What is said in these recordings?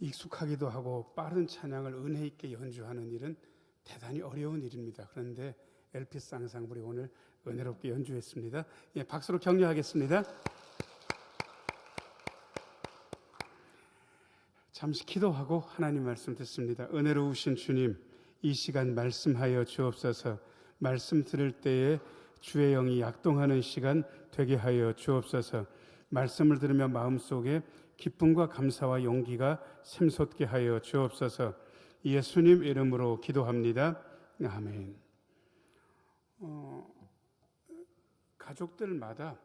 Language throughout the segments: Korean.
익숙하기도 하고 빠른 찬양을 은혜 있게 연주하는 일은 대단히 어려운 일입니다. 그런데 엘피스 앙상블이 오늘 은혜롭게 연주했습니다. 예, 박수로 격려하겠습니다. 잠시 기도하고 하나님 말씀 듣습니다. 은혜로우신 주님, 이 시간 말씀하여 주옵소서. 말씀 들을 때에 주의 영이 약동하는 시간 되게 하여 주옵소서. 말씀을 들으며 마음속에 기쁨과 감사와 용기가 샘솟게 하여 주옵소서. 예수님 이름으로 기도합니다. 아멘. 가족들마다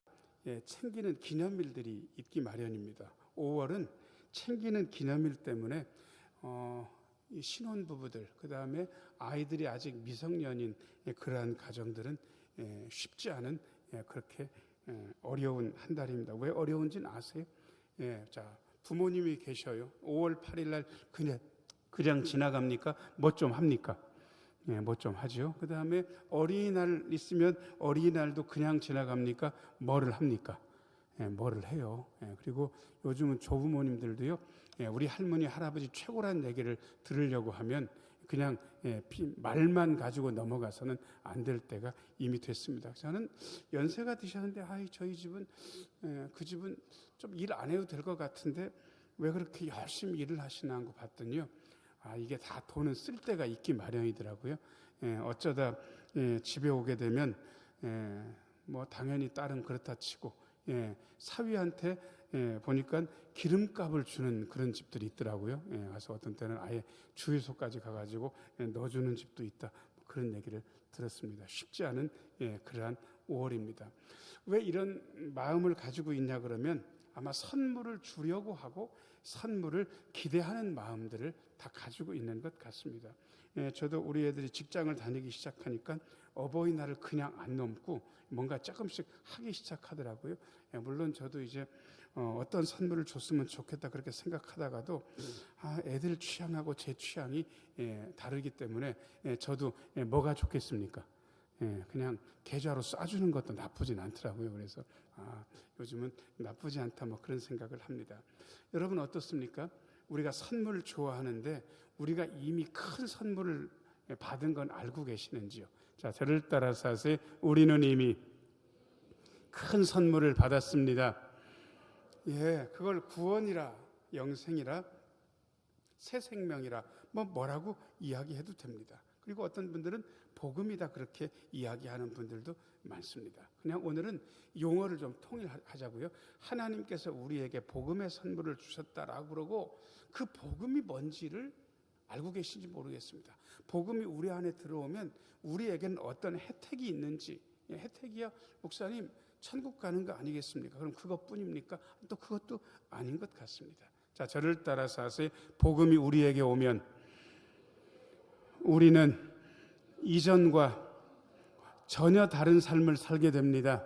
챙기는 기념일들이 있기 마련입니다. 5월은 챙기는 기념일 때문에 신혼부부들, 그 다음에 아이들이 아직 미성년인 그러한 가정들은 쉽지 않은 그렇게 어려운 한 달입니다. 왜 어려운지는 아세요? 자, 부모님이 계셔요. 5월 8일 날 그냥 지나갑니까? 뭐 좀 합니까? 뭐 좀 하죠. 그 다음에 어린이날 있으면 어린이날도 그냥 지나갑니까? 뭐를 합니까? 뭐를 해요. 그리고 요즘은 조부모님들도요, 우리 할머니 할아버지 최고란 얘기를 들으려고 하면 그냥 말만 가지고 넘어가서는 안 될 때가 이미 됐습니다. 저는 연세가 드셨는데 저희 집은 그 집은 좀 일 안 해도 될 것 같은데 왜 그렇게 열심히 일을 하시나 하고 봤더니요, 이게 다 돈은 쓸 때가 있기 마련이더라고요. 어쩌다 집에 오게 되면 뭐 당연히 딸은 그렇다 치고 사위한테 보니까 기름값을 주는 그런 집들이 있더라고요. 가서 어떤 때는 아예 주유소까지 가가지고 넣어주는 집도 있다, 그런 얘기를 들었습니다. 쉽지 않은 그러한 5월입니다. 왜 이런 마음을 가지고 있냐 그러면 아마 선물을 주려고 하고 선물을 기대하는 마음들을 다 가지고 있는 것 같습니다. 저도 우리 애들이 직장을 다니기 시작하니까 어버이날을 그냥 안 넘고 뭔가 조금씩 하기 시작하더라고요. 물론 저도 이제 어떤 선물을 줬으면 좋겠다 그렇게 생각하다가도 애들 취향하고 제 취향이 다르기 때문에 저도 뭐가 좋겠습니까? 그냥 계좌로 쏴주는 것도 나쁘진 않더라고요. 그래서 요즘은 나쁘지 않다 뭐 그런 생각을 합니다. 여러분 어떻습니까? 우리가 선물을 좋아하는데 우리가 이미 큰 선물을 받은 건 알고 계시는지요? 자, 저를 따라서 하세요. 우리는 이미 큰 선물을 받았습니다. 그걸 구원이라, 영생이라, 새 생명이라 뭐라고 이야기해도 됩니다. 그리고 어떤 분들은 복음이다 그렇게 이야기하는 분들도 많습니다. 그냥 오늘은 용어를 좀 통일하자고요. 하나님께서 우리에게 복음의 선물을 주셨다라고 그러고 그 복음이 뭔지를 알고 계신지 모르겠습니다. 복음이 우리 안에 들어오면 우리에게는 어떤 혜택이 있는지, 혜택이야 목사님 천국 가는 거 아니겠습니까? 그럼 그것뿐입니까? 또 그것도 아닌 것 같습니다. 자, 저를 따라서 하세요. 복음이 우리에게 오면 우리는 이전과 전혀 다른 삶을 살게 됩니다.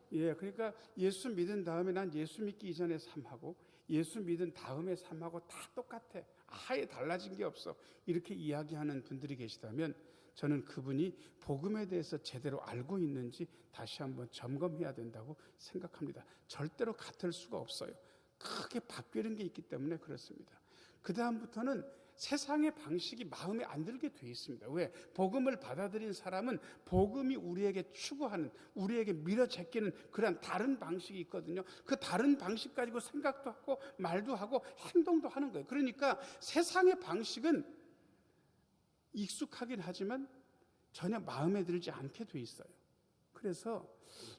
그러니까 예수 믿은 다음에 난 예수 믿기 이전의 삶하고 예수 믿은 다음의 삶하고 다 똑같아. 아예 달라진 게 없어. 이렇게 이야기하는 분들이 계시다면 저는 그분이 복음에 대해서 제대로 알고 있는지 다시 한번 점검해야 된다고 생각합니다. 절대로 같을 수가 없어요. 크게 바뀌는 게 있기 때문에 그렇습니다. 그 다음부터는 세상의 방식이 마음에 안 들게 돼 있습니다. 왜? 복음을 받아들인 사람은 복음이 우리에게 추구하는, 우리에게 밀어제끼는 그런 다른 방식이 있거든요. 그 다른 방식 가지고 생각도 하고 말도 하고 행동도 하는 거예요. 그러니까 세상의 방식은 익숙하긴 하지만 전혀 마음에 들지 않게 돼 있어요. 그래서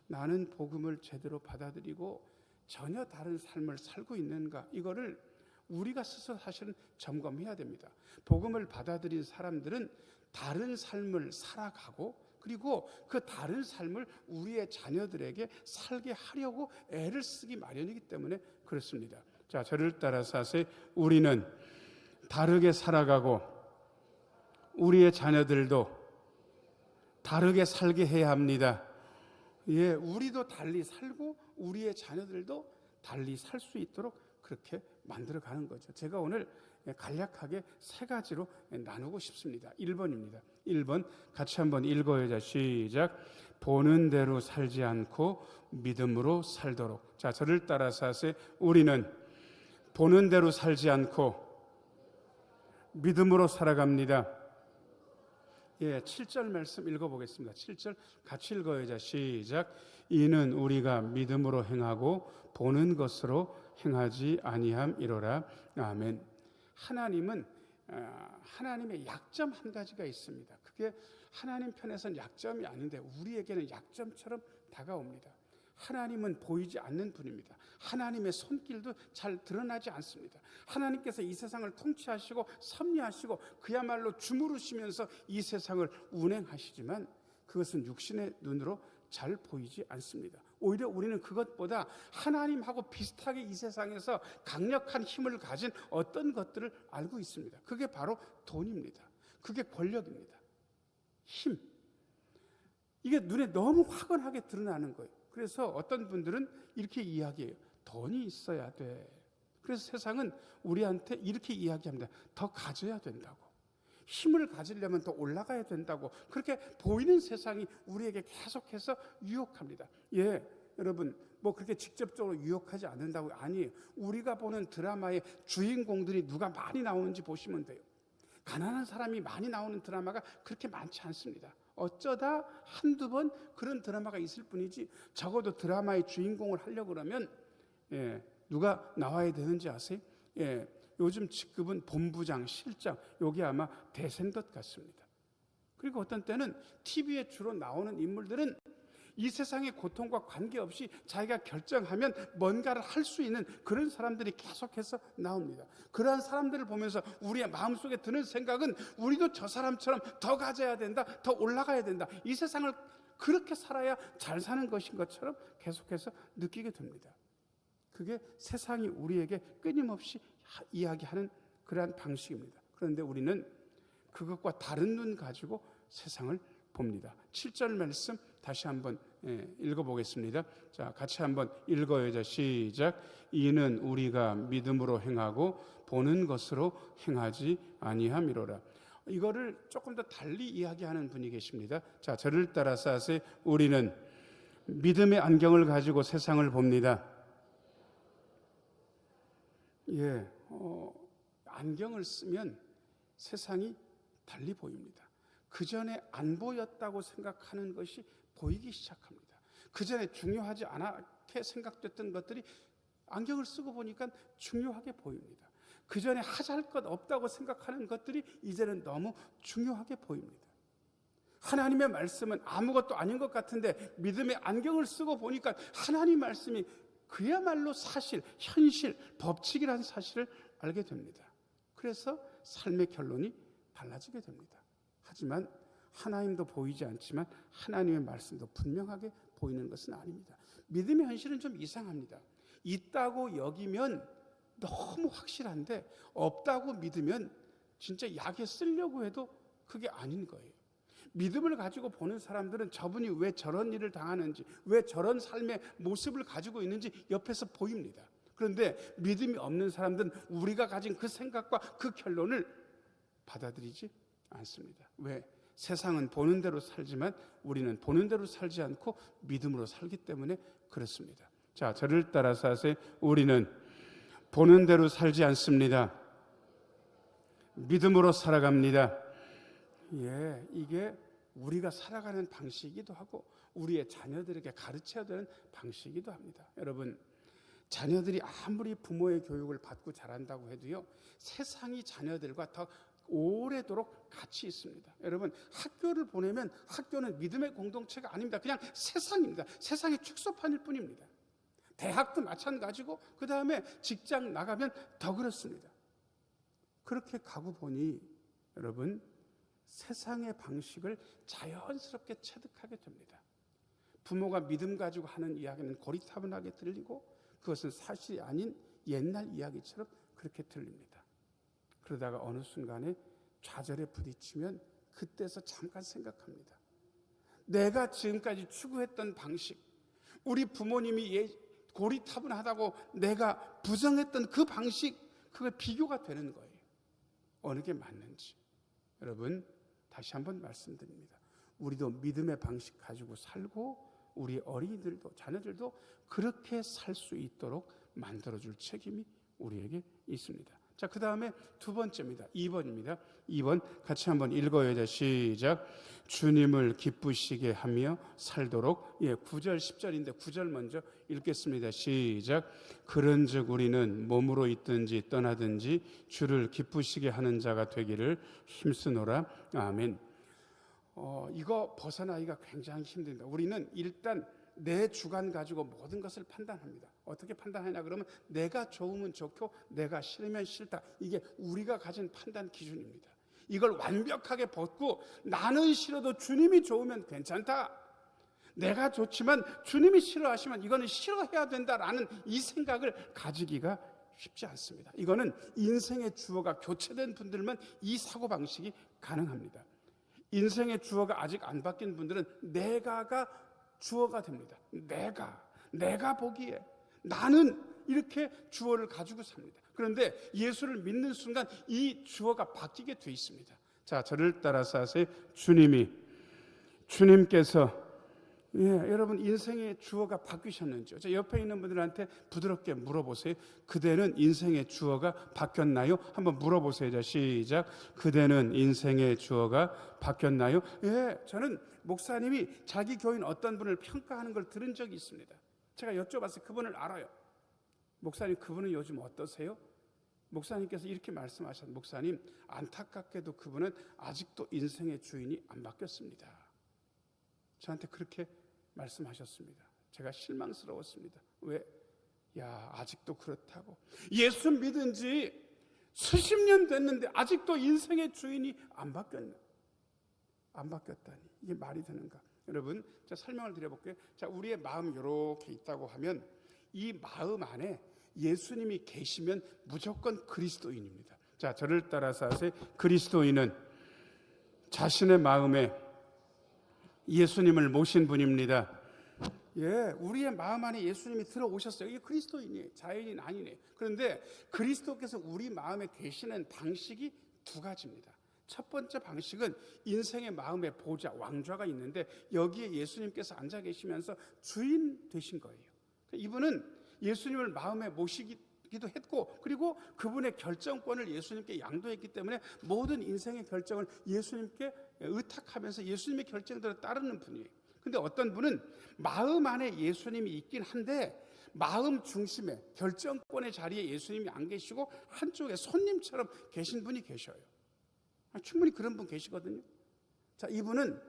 나는 복음을 제대로 받아들이고 전혀 다른 삶을 살고 있는가, 이거를 우리가 스스로 사실은 점검해야 됩니다. 복음을 받아들인 사람들은 다른 삶을 살아가고 그리고 그 다른 삶을 우리의 자녀들에게 살게 하려고 애를 쓰기 마련이기 때문에 그렇습니다. 자, 저를 따라서 하세요. 우리는 다르게 살아가고 우리의 자녀들도 다르게 살게 해야 합니다. 우리도 달리 살고 우리의 자녀들도 달리 살 수 있도록 그렇게 만들어가는 거죠. 제가 오늘 간략하게 세 가지로 나누고 싶습니다. 1번입니다. 1번 같이 한번 읽어요. 시작. 보는 대로 살지 않고 믿음으로 살도록. 자, 저를 따라서 하세요. 우리는 보는 대로 살지 않고 믿음으로 살아갑니다. 예, 7절 말씀 읽어보겠습니다. 7절 같이 읽어야죠. 시작. 이는 우리가 믿음으로 행하고 보는 것으로 행하지 아니함이로라. 아멘. 하나님은 하나님의 약점 한 가지가 있습니다. 그게 하나님 편에서는 약점이 아닌데 우리에게는 약점처럼 다가옵니다. 하나님은 보이지 않는 분입니다. 하나님의 손길도 잘 드러나지 않습니다. 하나님께서 이 세상을 통치하시고 섭리하시고 그야말로 주무르시면서 이 세상을 운행하시지만 그것은 육신의 눈으로 잘 보이지 않습니다. 오히려 우리는 그것보다 하나님하고 비슷하게 이 세상에서 강력한 힘을 가진 어떤 것들을 알고 있습니다. 그게 바로 돈입니다. 그게 권력입니다. 힘. 이게 눈에 너무 확연하게 드러나는 거예요. 그래서 어떤 분들은 이렇게 이야기해요. 돈이 있어야 돼. 그래서 세상은 우리한테 이렇게 이야기합니다. 더 가져야 된다고. 힘을 가지려면 더 올라가야 된다고. 그렇게 보이는 세상이 우리에게 계속해서 유혹합니다. 예, 여러분 뭐 그렇게 직접적으로 유혹하지 않는다고 아니에요. 우리가 보는 드라마의 주인공들이 누가 많이 나오는지 보시면 돼요. 가난한 사람이 많이 나오는 드라마가 그렇게 많지 않습니다. 어쩌다 한두 번 그런 드라마가 있을 뿐이지 적어도 드라마의 주인공을 하려고 그러면 누가 나와야 되는지 아세요? 요즘 직급은 본부장, 실장, 여기 아마 대세인 것 같습니다. 그리고 어떤 때는 TV에 주로 나오는 인물들은 이 세상의 고통과 관계없이 자기가 결정하면 뭔가를 할 수 있는 그런 사람들이 계속해서 나옵니다. 그러한 사람들을 보면서 우리의 마음속에 드는 생각은 우리도 저 사람처럼 더 가져야 된다, 더 올라가야 된다. 이 세상을 그렇게 살아야 잘 사는 것인 것처럼 계속해서 느끼게 됩니다. 그게 세상이 우리에게 끊임없이 이야기하는 그러한 방식입니다. 그런데 우리는 그것과 다른 눈 가지고 세상을 봅니다. 7절 말씀 다시 한번 읽어보겠습니다. 자, 같이 한번 읽어야죠. 시작. 이는 우리가 믿음으로 행하고 보는 것으로 행하지 아니함이로라. 이거를 조금 더 달리 이야기하는 분이 계십니다. 자, 저를 따라서 하세요. 우리는 믿음의 안경을 가지고 세상을 봅니다. 예, 안경을 쓰면 세상이 달리 보입니다. 그 전에 안 보였다고 생각하는 것이 보이기 시작합니다. 그 전에 중요하지 않게 생각됐던 것들이 안경을 쓰고 보니까 중요하게 보입니다. 그 전에 하잘 것 없다고 생각하는 것들이 이제는 너무 중요하게 보입니다. 하나님의 말씀은 아무것도 아닌 것 같은데 믿음의 안경을 쓰고 보니까 하나님 말씀이 그야말로 사실, 현실, 법칙이라는 사실을 알게 됩니다. 그래서 삶의 결론이 달라지게 됩니다. 하지만 하나님도 보이지 않지만 하나님의 말씀도 분명하게 보이는 것은 아닙니다. 믿음의 현실은 좀 이상합니다. 있다고 여기면 너무 확실한데 없다고 믿으면 진짜 약에 쓰려고 해도 그게 아닌 거예요. 믿음을 가지고 보는 사람들은 저분이 왜 저런 일을 당하는지, 왜 저런 삶의 모습을 가지고 있는지 옆에서 보입니다. 그런데 믿음이 없는 사람들은 우리가 가진 그 생각과 그 결론을 받아들이지 않습니다. 왜? 세상은 보는 대로 살지만 우리는 보는 대로 살지 않고 믿음으로 살기 때문에 그렇습니다. 자, 저를 따라서 하세요. 우리는 보는 대로 살지 않습니다. 믿음으로 살아갑니다. 예, 이게 우리가 살아가는 방식이기도 하고 우리의 자녀들에게 가르쳐야 되는 방식이기도 합니다. 여러분, 자녀들이 아무리 부모의 교육을 받고 자란다고 해도요, 세상이 자녀들과 더 오래도록 같이 있습니다. 여러분, 학교를 보내면 학교는 믿음의 공동체가 아닙니다. 그냥 세상입니다. 세상의 축소판일 뿐입니다. 대학도 마찬가지고 그 다음에 직장 나가면 더 그렇습니다. 그렇게 가고 보니 여러분, 세상의 방식을 자연스럽게 체득하게 됩니다. 부모가 믿음 가지고 하는 이야기는 고리타분하게 들리고 그것은 사실이 아닌 옛날 이야기처럼 그렇게 들립니다. 그러다가 어느 순간에 좌절에 부딪히면 그때서 잠깐 생각합니다. 내가 지금까지 추구했던 방식, 우리 부모님이 고리타분하다고 내가 부정했던 그 방식, 그게 비교가 되는 거예요. 어느 게 맞는지. 여러분, 다시 한번 말씀드립니다. 우리도 믿음의 방식 가지고 살고 우리 어린이들도 자녀들도 그렇게 살 수 있도록 만들어줄 책임이 우리에게 있습니다. 자, 그 다음에 두 번째입니다. 2번입니다. 2번 같이 한번 읽어야 돼. 시작. 주님을 기쁘시게 하며 살도록. 9절 10절인데 9절 먼저 읽겠습니다. 시작. 그런즉 우리는 몸으로 있든지 떠나든지 주를 기쁘시게 하는 자가 되기를 힘쓰노라. 아멘. 이거 벗어나기가 굉장히 힘듭니다. 우리는 일단 내 주관 가지고 모든 것을 판단합니다. 어떻게 판단하냐 그러면 내가 좋으면 좋고 내가 싫으면 싫다. 이게 우리가 가진 판단 기준입니다. 이걸 완벽하게 벗고 나는 싫어도 주님이 좋으면 괜찮다. 내가 좋지만 주님이 싫어하시면 이거는 싫어해야 된다라는 이 생각을 가지기가 쉽지 않습니다. 이거는 인생의 주어가 교체된 분들만 이 사고방식이 가능합니다. 인생의 주어가 아직 안 바뀐 분들은 내가가 주어가 됩니다. 내가 보기에 나는 이렇게 주어를 가지고 삽니다. 그런데 예수를 믿는 순간 이 주어가 바뀌게 돼 있습니다. 자, 저를 따라서 하세요. 주님께서 여러분 인생의 주어가 바뀌셨는지요? 자, 옆에 있는 분들한테 부드럽게 물어보세요. 그대는 인생의 주어가 바뀌었나요? 한번 물어보세요. 자, 시작. 그대는 인생의 주어가 바뀌었나요? 저는 목사님이 자기 교인 어떤 분을 평가하는 걸 들은 적이 있습니다. 제가 여쭤봤어요. 그분을 알아요. 목사님, 그분은 요즘 어떠세요? 목사님께서 이렇게 말씀하셨어요. 목사님, 안타깝게도 그분은 아직도 인생의 주인이 안 바뀌었습니다. 저한테 그렇게 말씀하셨습니다. 제가 실망스러웠습니다. 왜? 아직도 그렇다고. 예수 믿은 지 수십 년 됐는데 아직도 인생의 주인이 안 바뀌었다니. 이게 말이 되는가? 여러분, 제가 설명을 드려볼게요. 자, 우리의 마음 이렇게 있다고 하면 이 마음 안에 예수님이 계시면 무조건 그리스도인입니다. 자, 저를 따라서 하세요. 그리스도인은 자신의 마음에 예수님을 모신 분입니다. 우리의 마음 안에 예수님이 들어오셨어요. 이게 그리스도인이에요. 자연인 아니네. 그런데 그리스도께서 우리 마음에 계시는 방식이 두 가지입니다. 첫 번째 방식은 인생의 마음의 보좌, 왕좌가 있는데 여기에 예수님께서 앉아 계시면서 주인 되신 거예요. 이분은 예수님을 마음에 모시기도 했고, 그리고 그분의 결정권을 예수님께 양도했기 때문에 모든 인생의 결정을 예수님께 의탁하면서 예수님의 결정대로 따르는 분이에요. 근데 어떤 분은 마음 안에 예수님이 있긴 한데 마음 중심에 결정권의 자리에 예수님이 안 계시고 한쪽에 손님처럼 계신 분이 계셔요. 충분히 그런 분 계시거든요. 자, 이분은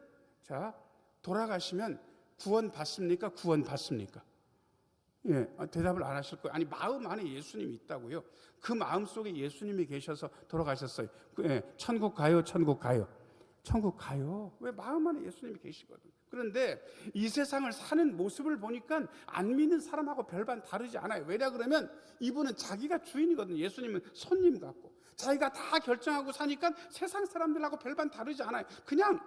돌아가시면 구원 받습니까? 구원 받습니까? 대답을 안 하실 거예요. 아니, 마음 안에 예수님이 있다고요. 그 마음 속에 예수님이 계셔서 돌아가셨어요. 천국 가요, 천국 가요. 천국 가요. 왜? 마음 안에 예수님이 계시거든. 그런데 이 세상을 사는 모습을 보니까 안 믿는 사람하고 별반 다르지 않아요. 왜냐 그러면 이분은 자기가 주인이거든요. 예수님은 손님 같고 자기가 다 결정하고 사니까 세상 사람들하고 별반 다르지 않아요. 그냥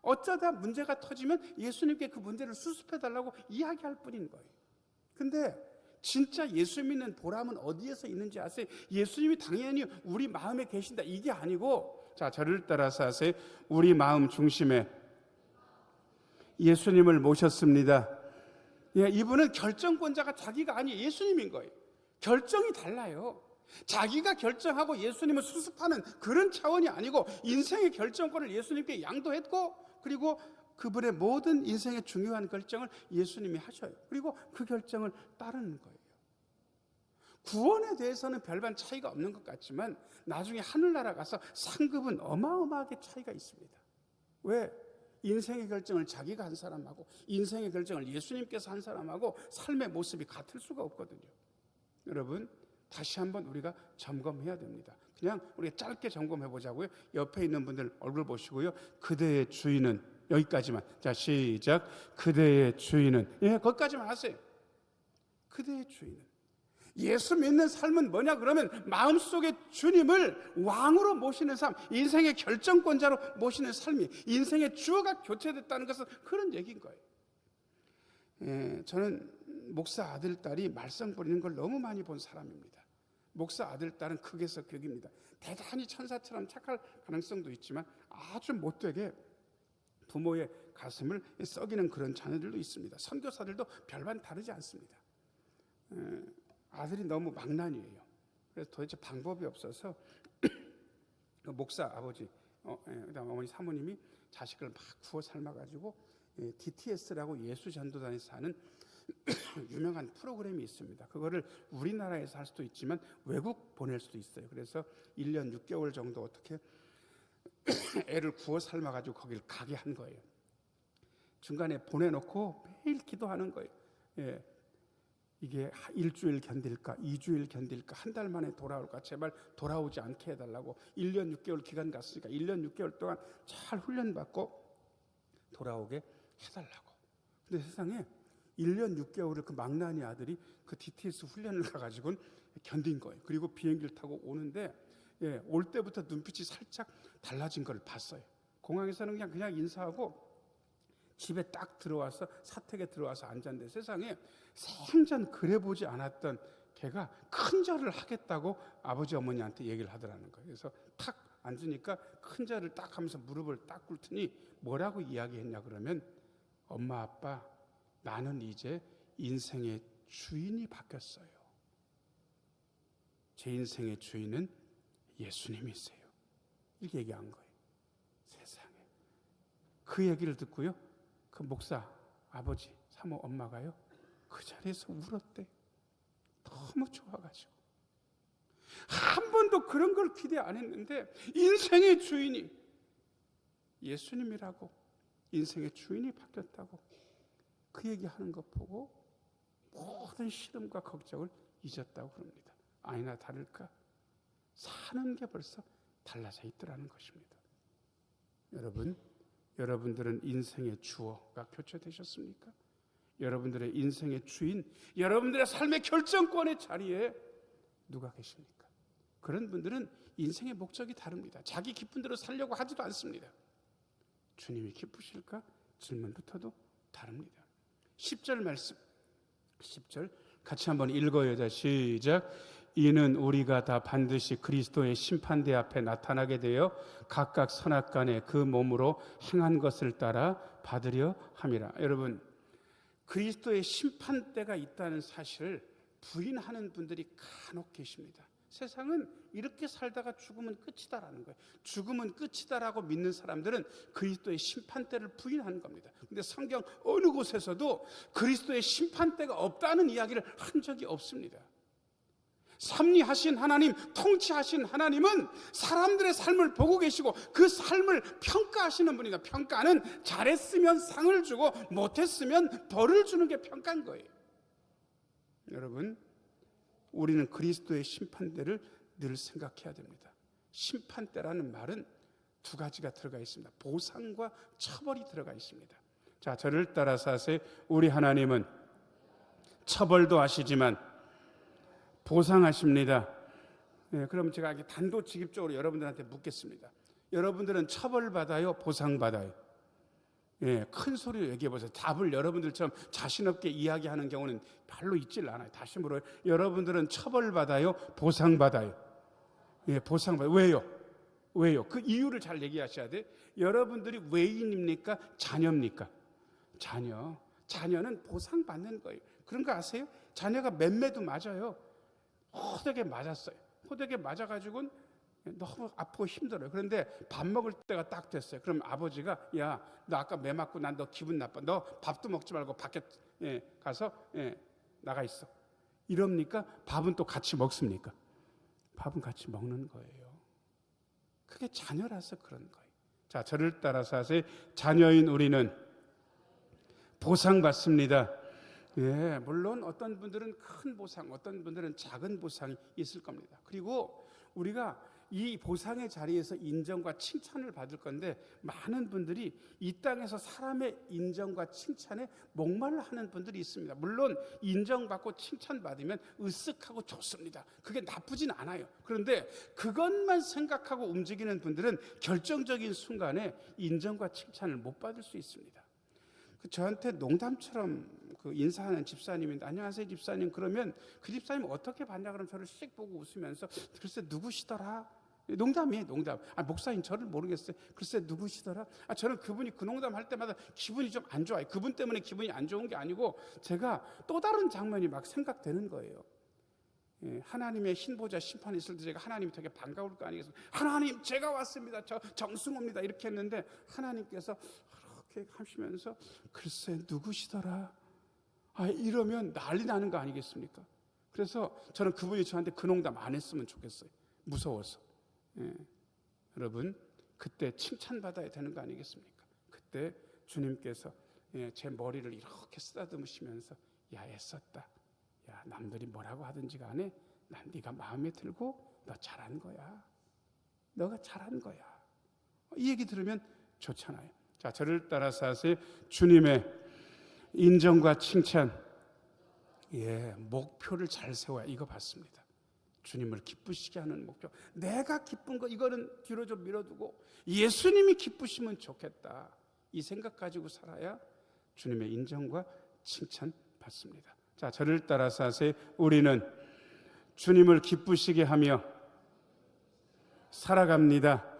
어쩌다 문제가 터지면 예수님께 그 문제를 수습해달라고 이야기할 뿐인 거예요. 근데 진짜 예수 믿는 보람은 어디에서 있는지 아세요? 예수님이 당연히 우리 마음에 계신다 이게 아니고, 자, 저를 따라서 하세요. 우리 마음 중심에 예수님을 모셨습니다. 이분은 결정권자가 자기가 아니에요. 예수님인 거예요. 결정이 달라요. 자기가 결정하고 예수님을 수습하는 그런 차원이 아니고 인생의 결정권을 예수님께 양도했고, 그리고 그분의 모든 인생의 중요한 결정을 예수님이 하셔요. 그리고 그 결정을 따르는 거예요. 구원에 대해서는 별반 차이가 없는 것 같지만 나중에 하늘나라 가서 상급은 어마어마하게 차이가 있습니다. 왜? 인생의 결정을 자기가 한 사람하고 인생의 결정을 예수님께서 한 사람하고 삶의 모습이 같을 수가 없거든요. 여러분, 다시 한번 우리가 점검해야 됩니다. 그냥 우리가 짧게 점검해 보자고요. 옆에 있는 분들 얼굴 보시고요. 그대의 주인은, 여기까지만. 자, 시작. 그대의 주인은. 거기까지만 하세요. 그대의 주인은. 예수 믿는 삶은 뭐냐 그러면 마음속에 주님을 왕으로 모시는 삶, 인생의 결정권자로 모시는 삶이, 인생의 주어가 교체됐다는 것은 그런 얘기인 거예요. 저는 목사 아들, 딸이 말썽 부리는 걸 너무 많이 본 사람입니다. 목사 아들, 딸은 극에서 극입니다. 대단히 천사처럼 착할 가능성도 있지만 아주 못되게 부모의 가슴을 썩이는 그런 자녀들도 있습니다. 선교사들도 별반 다르지 않습니다. 아들이 너무 망난이에요. 그래서 도대체 방법이 없어서 그 목사 아버지, 그다음 어머니 사모님이 자식을 막 구워 삶아가지고 DTS라고 예수전도단에서 하는 유명한 프로그램이 있습니다. 그거를 우리나라에서 할 수도 있지만 외국 보낼 수도 있어요. 그래서 1년 6개월 정도 어떻게 애를 구워 삶아가지고 거기를 가게 한 거예요. 중간에 보내놓고 매일 기도하는 거예요. 이게 일주일 견딜까, 2주일 견딜까, 한 달 만에 돌아올까, 제발 돌아오지 않게 해달라고. 1년 6개월 기간 갔으니까 1년 6개월 동안 잘 훈련받고 돌아오게 해달라고. 근데 세상에 1년 6개월을 그 망나니 아들이 그 DTS 훈련을 가가지고는 견딘 거예요. 그리고 비행기를 타고 오는데 올 때부터 눈빛이 살짝 달라진 걸 봤어요. 공항에서는 그냥 인사하고 집에 딱 들어와서 사택에 들어와서 앉았는데 세상에 생전 그래 보지 않았던 걔가 큰절을 하겠다고 아버지 어머니한테 얘기를 하더라는 거예요. 그래서 탁 앉으니까 큰절을 딱 하면서 무릎을 딱 꿇더니 뭐라고 이야기했냐 그러면 엄마 아빠 나는 이제 인생의 주인이 바뀌었어요. 제 인생의 주인은 예수님이세요. 이렇게 얘기한 거예요. 세상에. 그 얘기를 듣고요. 그 목사 아버지 사모 엄마가요. 그 자리에서 울었대요. 너무 좋아가지고. 한 번도 그런 걸 기대 안 했는데 인생의 주인이 예수님이라고 인생의 주인이 바뀌었다고 그 얘기하는 것 보고 모든 시름과 걱정을 잊었다고 그럽니다. 아니나 다를까 사는 게 벌써 달라져 있더라는 것입니다. 여러분들은 인생의 주어가 교체되셨습니까? 여러분들의 인생의 주인, 여러분들의 삶의 결정권의 자리에 누가 계십니까? 그런 분들은 인생의 목적이 다릅니다. 자기 기쁜 대로 살려고 하지도 않습니다. 주님이 기쁘실까? 질문부터도 다릅니다. 10절 말씀, 10절 같이 한번 읽어요. 시작. 이는 우리가 다 반드시 그리스도의 심판대 앞에 나타나게 되어 각각 선악간에 그 몸으로 행한 것을 따라 받으려 함이라. 여러분, 그리스도의 심판대가 있다는 사실을 부인하는 분들이 간혹 계십니다. 세상은 이렇게 살다가 죽으면 끝이다라는 거예요. 죽으면 끝이다라고 믿는 사람들은 그리스도의 심판대를 부인하는 겁니다. 그런데 성경 어느 곳에서도 그리스도의 심판대가 없다는 이야기를 한 적이 없습니다. 섭리하신 하나님, 통치하신 하나님은 사람들의 삶을 보고 계시고 그 삶을 평가하시는 분이다. 평가는 잘했으면 상을 주고 못했으면 벌을 주는 게 평가인 거예요. 여러분, 우리는 그리스도의 심판대를 늘 생각해야 됩니다. 심판대라는 말은 두 가지가 들어가 있습니다. 보상과 처벌이 들어가 있습니다. 자, 저를 따라서 하세요. 우리 하나님은 처벌도 하시지만 보상하십니다. 그럼 제가 단도직입적으로 여러분들한테 묻겠습니다. 여러분들은 처벌받아요? 보상받아요? 큰 소리로 얘기해 보세요. 답을 여러분들처럼 자신 없게 이야기하는 경우는 별로 있질 않아요. 다시 물어요. 여러분들은 처벌받아요? 보상받아요? 보상받아요. 왜요? 그 이유를 잘 얘기하셔야 돼요. 여러분들이 외인입니까? 자녀입니까? 자녀는 보상받는 거예요. 그런 거 아세요? 자녀가 맴매도 맞아요. 호되게 맞았어요. 호되게 맞아가지고는 너무 아프고 힘들어요. 그런데 밥 먹을 때가 딱 됐어요. 그럼 아버지가 야, 너 아까 매 맞고 난 너 기분 나빠. 너 밥도 먹지 말고 밖에 가서 나가 있어. 이럽니까? 밥은 또 같이 먹습니까? 밥은 같이 먹는 거예요. 그게 자녀라서 그런 거예요. 자, 저를 따라서 하세요. 자녀인 우리는 보상받습니다. 물론 어떤 분들은 큰 보상, 어떤 분들은 작은 보상이 있을 겁니다. 그리고 우리가 이 보상의 자리에서 인정과 칭찬을 받을 건데 많은 분들이 이 땅에서 사람의 인정과 칭찬에 목말라 하는 분들이 있습니다. 물론 인정받고 칭찬받으면 으쓱하고 좋습니다. 그게 나쁘진 않아요. 그런데 그것만 생각하고 움직이는 분들은 결정적인 순간에 인정과 칭찬을 못 받을 수 있습니다. 저한테 농담처럼 인사하는 집사님인데 안녕하세요 집사님 그러면 그 집사님 어떻게 봤냐 그러면 저를 씩 보고 웃으면서 글쎄 누구시더라? 농담이에요. 농담. 목사님 저를 모르겠어요. 글쎄 누구시더라? 저는 그분이 그 농담할 때마다 기분이 좀 안 좋아요. 그분 때문에 기분이 안 좋은 게 아니고 제가 또 다른 장면이 막 생각되는 거예요. 하나님의 흰보자 심판이 있을 때 제가 하나님 되게 반가울 거 아니겠습니까? 하나님 제가 왔습니다. 저 정승호입니다. 이렇게 했는데 하나님께서 그렇게 하시면서 글쎄 누구시더라? 이러면 난리 나는 거 아니겠습니까? 그래서 저는 그분이 저한테 그 농담 안 했으면 좋겠어요. 무서워서. 여러분 그때 칭찬받아야 되는 거 아니겠습니까? 그때 주님께서 제 머리를 이렇게 쓰다듬으시면서 야 애썼다. 야 남들이 뭐라고 하든지 간에 난 네가 마음에 들고 너 잘한 거야. 너가 잘한 거야. 이 얘기 들으면 좋잖아요. 자, 저를 따라서 하세요. 주님의 인정과 칭찬, 목표를 잘 세워야 이거 받습니다. 주님을 기쁘시게 하는 목표. 내가 기쁜 거 이거는 뒤로 좀 밀어두고 예수님이 기쁘시면 좋겠다. 이 생각 가지고 살아야 주님의 인정과 칭찬 받습니다. 자, 저를 따라서 하세요. 우리는 주님을 기쁘시게 하며 살아갑니다.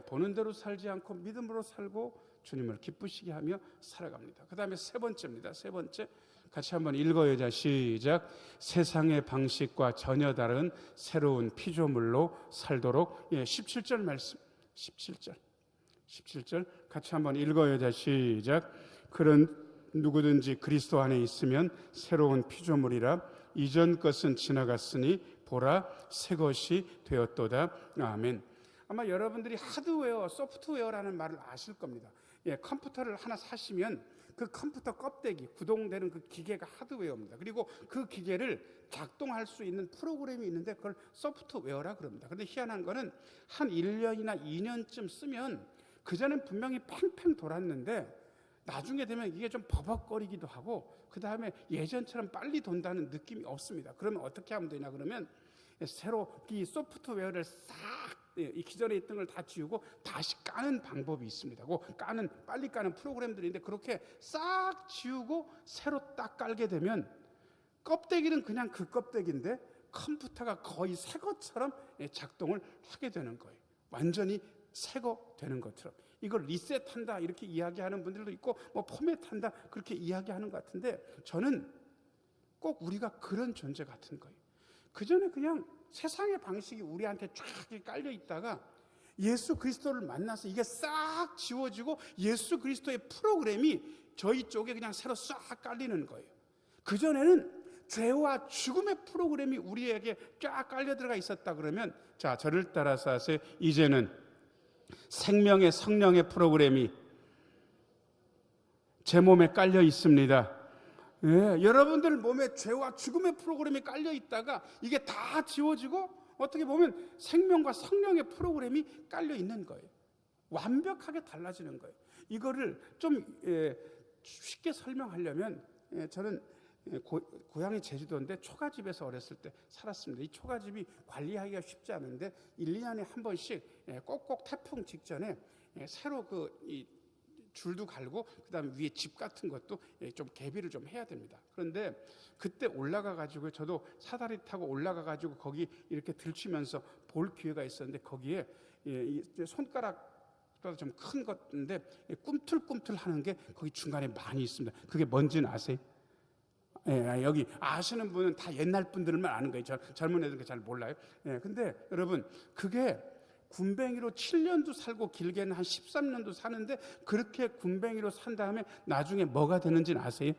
보는 대로 살지 않고 믿음으로 살고 주님을 기쁘시게 하며 살아갑니다. 그 다음에 세 번째입니다. 세 번째 같이 한번 읽어요. 자, 시작. 세상의 방식과 전혀 다른 새로운 피조물로 살도록. 17절 말씀. 17절 같이 한번 읽어요. 자, 시작. 그런 누구든지 그리스도 안에 있으면 새로운 피조물이라 이전 것은 지나갔으니 보라 새 것이 되었도다. 아멘. 아마 여러분들이 하드웨어, 소프트웨어라는 말을 아실 겁니다. 컴퓨터를 하나 사시면 그 컴퓨터 껍데기, 구동되는 그 기계가 하드웨어입니다. 그리고 그 기계를 작동할 수 있는 프로그램이 있는데 그걸 소프트웨어라 그럽니다. 그런데 희한한 거는 한 1년이나 2년쯤 쓰면 그전엔 분명히 팽팽 돌았는데 나중에 되면 이게 좀 버벅거리기도 하고 그 다음에 예전처럼 빨리 돈다는 느낌이 없습니다. 그러면 어떻게 하면 되냐 그러면 새로 이 소프트웨어를 싹 이 기존에 있던 걸 다 지우고 다시 까는 방법이 있습니다. 빨리 까는 프로그램들인데 그렇게 싹 지우고 새로 딱 깔게 되면 껍데기는 그냥 그 껍데기인데 컴퓨터가 거의 새 것처럼 작동을 하게 되는 거예요. 완전히 새 거 되는 것처럼. 이걸 리셋한다 이렇게 이야기하는 분들도 있고 포맷한다 그렇게 이야기하는 것 같은데 저는 꼭 우리가 그런 존재 같은 거예요. 그전에 그냥 세상의 방식이 우리한테 쫙 깔려 있다가 예수 그리스도를 만나서 이게 싹 지워지고 예수 그리스도의 프로그램이 저희 쪽에 그냥 새로 싹 깔리는 거예요. 그전에는 죄와 죽음의 프로그램이 우리에게 쫙 깔려 들어가 있었다 그러면 자, 저를 따라서 하세요. 이제는 생명의 성령의 프로그램이 제 몸에 깔려 있습니다. 여러분들 몸에 죄와 죽음의 프로그램이 깔려 있다가 이게 다 지워지고 어떻게 보면 생명과 성령의 프로그램이 깔려 있는 거예요. 완벽하게 달라지는 거예요. 이거를 좀 쉽게 설명하려면 저는 고향이 제주도인데 초가집에서 어렸을 때 살았습니다. 이 초가집이 관리하기가 쉽지 않은데 1, 2년에 한 번씩 꼭꼭 태풍 직전에 새로 이 줄도 갈고 그다음에 위에 집 같은 것도 좀 개비를 좀 해야 됩니다. 그런데 그때 올라가 가지고 저도 사다리 타고 올라가 가지고 거기 이렇게 들치면서 볼 기회가 있었는데 거기에 손가락보다 좀 큰 것인데 꿈틀꿈틀 하는 게 거기 중간에 많이 있습니다. 그게 뭔지는 아세요? 여기 아시는 분은 다 옛날 분들만 아는 거예요. 젊은 애들은 잘 몰라요. 근데 여러분 그게 군뱅이로 7년도 살고 길게는 한 13년도 사는데 그렇게 군뱅이로 산 다음에 나중에 뭐가 되는지는 아세요?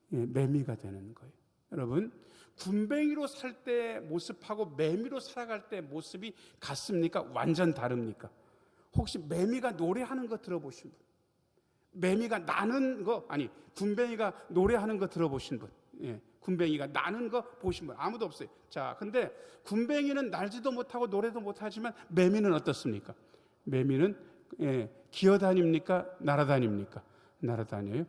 매미가 되는 거예요. 여러분 군뱅이로 살 때 모습하고 매미로 살아갈 때 모습이 같습니까? 완전 다릅니까? 혹시 매미가 노래하는 거 들어보신 분? 매미가 나는 거 군뱅이가 노래하는 거 들어보신 분? 군뱅이가 나는 거 보신 분 아무도 없어요. 자, 근데 군뱅이는 날지도 못하고 노래도 못하지만 매미는 어떻습니까? 매미는 기어다닙니까? 날아다닙니까? 날아다녀요.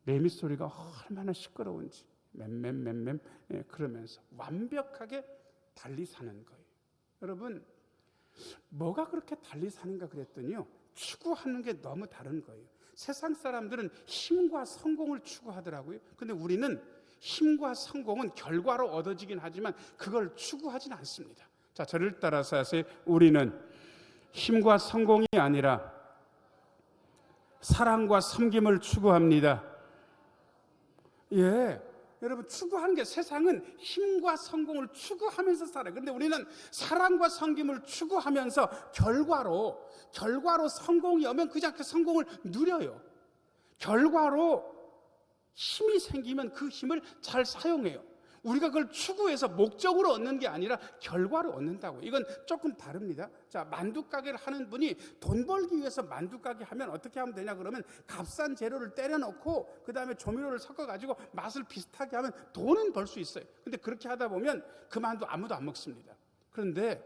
매미 소리가 얼마나 시끄러운지 맴맴 그러면서 완벽하게 달리 사는 거예요. 여러분 뭐가 그렇게 달리 사는가 그랬더니요, 추구하는 게 너무 다른 거예요. 세상 사람들은 힘과 성공을 추구하더라고요. 근데 우리는 힘과 성공은 결과로 얻어지긴 하지만 그걸 추구하진 않습니다. 자, 저를 따라서 하세요. 우리는 힘과 성공이 아니라 사랑과 섬김을 추구합니다. 여러분 추구하는 게, 세상은 힘과 성공을 추구하면서 살아요. 그런데 우리는 사랑과 섬김을 추구하면서 결과로 성공이 오면 그 성공을 누려요. 결과로 힘이 생기면 그 힘을 잘 사용해요. 우리가 그걸 추구해서 목적으로 얻는 게 아니라 결과로 얻는다고. 이건 조금 다릅니다. 자, 만두 가게를 하는 분이 돈 벌기 위해서 만두 가게 하면 어떻게 하면 되냐 그러면 값싼 재료를 때려 넣고 그 다음에 조미료를 섞어 가지고 맛을 비슷하게 하면 돈은 벌 수 있어요. 근데 그렇게 하다 보면 그 만두 아무도 안 먹습니다. 그런데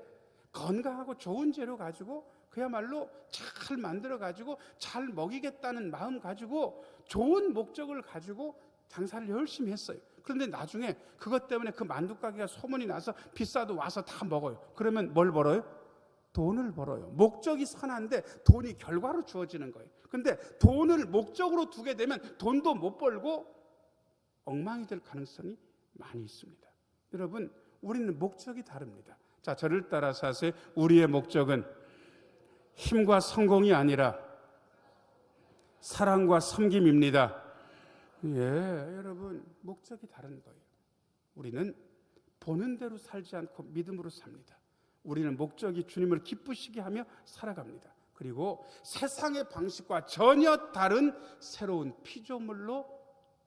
건강하고 좋은 재료 가지고 그야말로 잘 만들어 가지고 잘 먹이겠다는 마음 가지고 좋은 목적을 가지고 장사를 열심히 했어요. 그런데 나중에 그것 때문에 그 만두 가게가 소문이 나서 비싸도 와서 다 먹어요. 그러면 뭘 벌어요? 돈을 벌어요. 목적이 선한데 돈이 결과로 주어지는 거예요. 근데 돈을 목적으로 두게 되면 돈도 못 벌고 엉망이 될 가능성이 많이 있습니다. 여러분, 우리는 목적이 다릅니다. 자, 저를 따라서 하세요. 우리의 목적은 힘과 성공이 아니라 사랑과 섬김입니다. 여러분, 목적이 다른 거예요. 우리는 보는 대로 살지 않고 믿음으로 삽니다. 우리는 목적이 주님을 기쁘시게 하며 살아갑니다. 그리고 세상의 방식과 전혀 다른 새로운 피조물로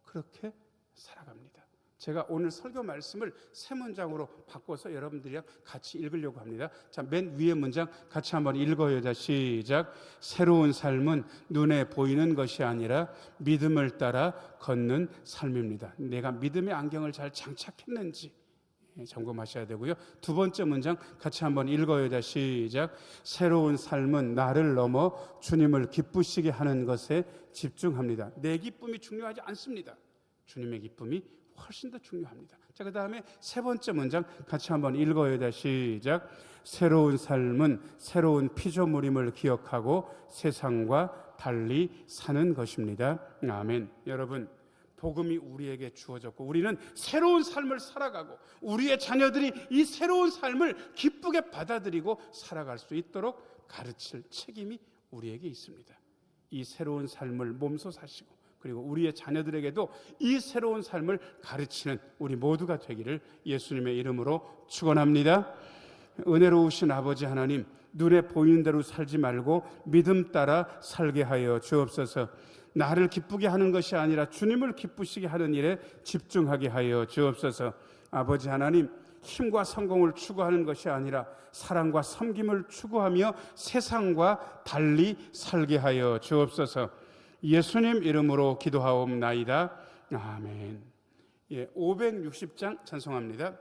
그렇게 살아갑니다. 제가 오늘 설교 말씀을 세 문장으로 바꿔서 여러분들이랑 같이 읽으려고 합니다. 자, 맨 위에 문장 같이 한번 읽어요. 자, 시작. 새로운 삶은 눈에 보이는 것이 아니라 믿음을 따라 걷는 삶입니다. 내가 믿음의 안경을 잘 장착했는지 점검하셔야 되고요. 두 번째 문장 같이 한번 읽어요. 자, 시작. 새로운 삶은 나를 넘어 주님을 기쁘시게 하는 것에 집중합니다. 내 기쁨이 중요하지 않습니다. 주님의 기쁨이 훨씬 더 중요합니다. 자, 그 다음에 세 번째 문장 같이 한번 읽어요. 자, 시작. 새로운 삶은 새로운 피조물임을 기억하고 세상과 달리 사는 것입니다. 아멘. 여러분, 복음이 우리에게 주어졌고 우리는 새로운 삶을 살아가고 우리의 자녀들이 이 새로운 삶을 기쁘게 받아들이고 살아갈 수 있도록 가르칠 책임이 우리에게 있습니다. 이 새로운 삶을 몸소 사시고 그리고 우리의 자녀들에게도 이 새로운 삶을 가르치는 우리 모두가 되기를 예수님의 이름으로 축원합니다. 은혜로우신 아버지 하나님, 눈에 보이는 대로 살지 말고 믿음 따라 살게 하여 주옵소서. 나를 기쁘게 하는 것이 아니라 주님을 기쁘시게 하는 일에 집중하게 하여 주옵소서. 아버지 하나님, 힘과 성공을 추구하는 것이 아니라 사랑과 섬김을 추구하며 세상과 달리 살게 하여 주옵소서. 예수님 이름으로 기도하옵나이다. 아멘. 560장 찬송합니다.